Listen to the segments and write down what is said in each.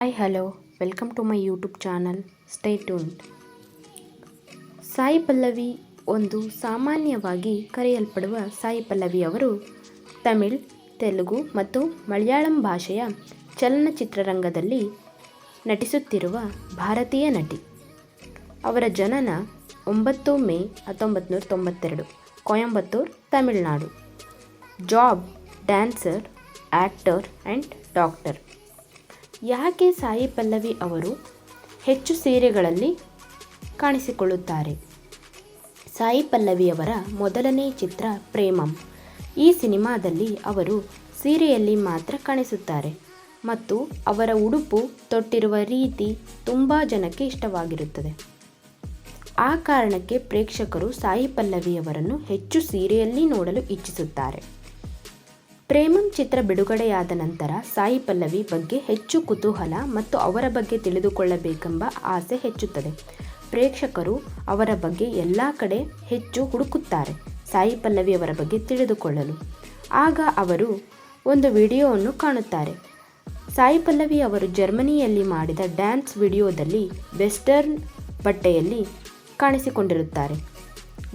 Hi hello welcome to my YouTube channel. Stay tuned. Sai Pallavi ಒಂದು ಸಾಮಾನ್ಯವಾಗಿ ಕರೆಯಲ್ಪಡುವ ಸಾಯಿ ಪಲ್ಲವಿ ಅವರು ತಮಿಳ್, ತೆಲುಗು ಮತ್ತು ಮಲಯಾಳಂ ಭಾಷೆಯ ಚಲನಚಿತ್ರರಂಗದಲ್ಲಿ ನಟಿಸುತ್ತಿರುವ ಭಾರತೀಯ ನಟಿ. ಅವರ ಜನನ 9 May 1992, Coimbatore, Tamil Nadu. Job dancer, actor and doctor. ಯಾಕೆ ಸಾಯಿ ಪಲ್ಲವಿ ಅವರು ಹೆಚ್ಚು ಸೀರೆಗಳಲ್ಲಿ ಕಾಣಿಸಿಕೊಳ್ಳುತ್ತಾರೆ? ಸಾಯಿ ಪಲ್ಲವಿಯವರ ಮೊದಲನೇ ಚಿತ್ರ ಪ್ರೇಮಂ. ಈ ಸಿನಿಮಾದಲ್ಲಿ ಅವರು ಸೀರೆಯಲ್ಲಿ ಮಾತ್ರ ಕಾಣಿಸುತ್ತಾರೆ ಮತ್ತು ಅವರ ಉಡುಪು ತೊಟ್ಟಿರುವ ರೀತಿ ತುಂಬ ಜನಕ್ಕೆ ಇಷ್ಟವಾಗಿರುತ್ತದೆ. ಆ ಕಾರಣಕ್ಕೆ ಪ್ರೇಕ್ಷಕರು ಸಾಯಿ ಪಲ್ಲವಿಯವರನ್ನು ಹೆಚ್ಚು ಸೀರೆಯಲ್ಲಿ ನೋಡಲು ಇಚ್ಛಿಸುತ್ತಾರೆ. ಪ್ರೇಮಂ ಚಿತ್ರ ಬಿಡುಗಡೆಯಾದ ನಂತರ ಸಾಯಿ ಪಲ್ಲವಿ ಬಗ್ಗೆ ಹೆಚ್ಚು ಕುತೂಹಲ ಮತ್ತು ಅವರ ಬಗ್ಗೆ ತಿಳಿದುಕೊಳ್ಳಬೇಕೆಂಬ ಆಸೆ ಹೆಚ್ಚುತ್ತದೆ. ಪ್ರೇಕ್ಷಕರು ಅವರ ಬಗ್ಗೆ ಎಲ್ಲ ಕಡೆ ಹೆಚ್ಚು ಹುಡುಕುತ್ತಾರೆ ಸಾಯಿ ಪಲ್ಲವಿಯವರ ಬಗ್ಗೆ ತಿಳಿದುಕೊಳ್ಳಲು. ಆಗ ಅವರು ಒಂದು ವಿಡಿಯೋವನ್ನು ಕಾಣುತ್ತಾರೆ. ಸಾಯಿ ಪಲ್ಲವಿ ಅವರು ಜರ್ಮನಿಯಲ್ಲಿ ಮಾಡಿದ ಡ್ಯಾನ್ಸ್ ವಿಡಿಯೋದಲ್ಲಿ ವೆಸ್ಟರ್ನ್ ಬಟ್ಟೆಯಲ್ಲಿ ಕಾಣಿಸಿಕೊಂಡಿರುತ್ತಾರೆ.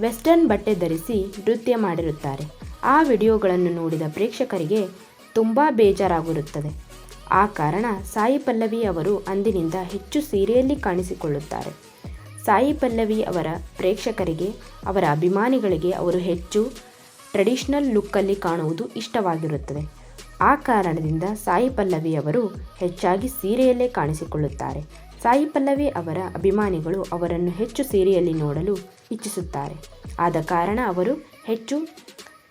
ವೆಸ್ಟರ್ನ್ ಬಟ್ಟೆ ಧರಿಸಿ ನೃತ್ಯ ಮಾಡಿರುತ್ತಾರೆ. ಆ ವಿಡಿಯೋಗಳನ್ನು ನೋಡಿದ ಪ್ರೇಕ್ಷಕರಿಗೆ ತುಂಬ ಬೇಜಾರಾಗಿರುತ್ತದೆ. ಆ ಕಾರಣ ಸಾಯಿ ಪಲ್ಲವಿ ಅವರು ಅಂದಿನಿಂದ ಹೆಚ್ಚು ಸೀರೆಯಲ್ಲಿ ಕಾಣಿಸಿಕೊಳ್ಳುತ್ತಾರೆ. ಸಾಯಿ ಪಲ್ಲವಿ ಅವರ ಪ್ರೇಕ್ಷಕರಿಗೆ, ಅವರ ಅಭಿಮಾನಿಗಳಿಗೆ ಅವರು ಹೆಚ್ಚು ಟ್ರೆಡಿಷನಲ್ ಲುಕ್ಕಲ್ಲಿ ಕಾಣುವುದು ಇಷ್ಟವಾಗಿರುತ್ತದೆ. ಆ ಕಾರಣದಿಂದ ಸಾಯಿ ಪಲ್ಲವಿ ಅವರು ಹೆಚ್ಚಾಗಿ ಸೀರೆಯಲ್ಲೇ ಕಾಣಿಸಿಕೊಳ್ಳುತ್ತಾರೆ. ಸಾಯಿ ಪಲ್ಲವಿ ಅವರ ಅಭಿಮಾನಿಗಳು ಅವರನ್ನು ಹೆಚ್ಚು ಸೀರೆಯಲ್ಲಿ ನೋಡಲು ಇಚ್ಛಿಸುತ್ತಾರೆ. ಆದ ಕಾರಣ ಅವರು ಹೆಚ್ಚು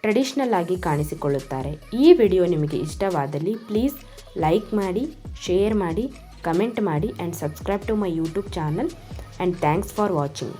ಟ್ರೆಡಿಷನಲ್ ಆಗಿ ಕಾಣಿಸಿಕೊಳ್ಳುತ್ತಾರೆ. ಈ ವಿಡಿಯೋ ನಿಮಗೆ ಇಷ್ಟವಾದಲ್ಲಿ ಪ್ಲೀಸ್ ಲೈಕ್ ಮಾಡಿ, ಶೇರ್ ಮಾಡಿ, ಕಮೆಂಟ್ ಮಾಡಿ and subscribe to my YouTube channel and thanks for watching.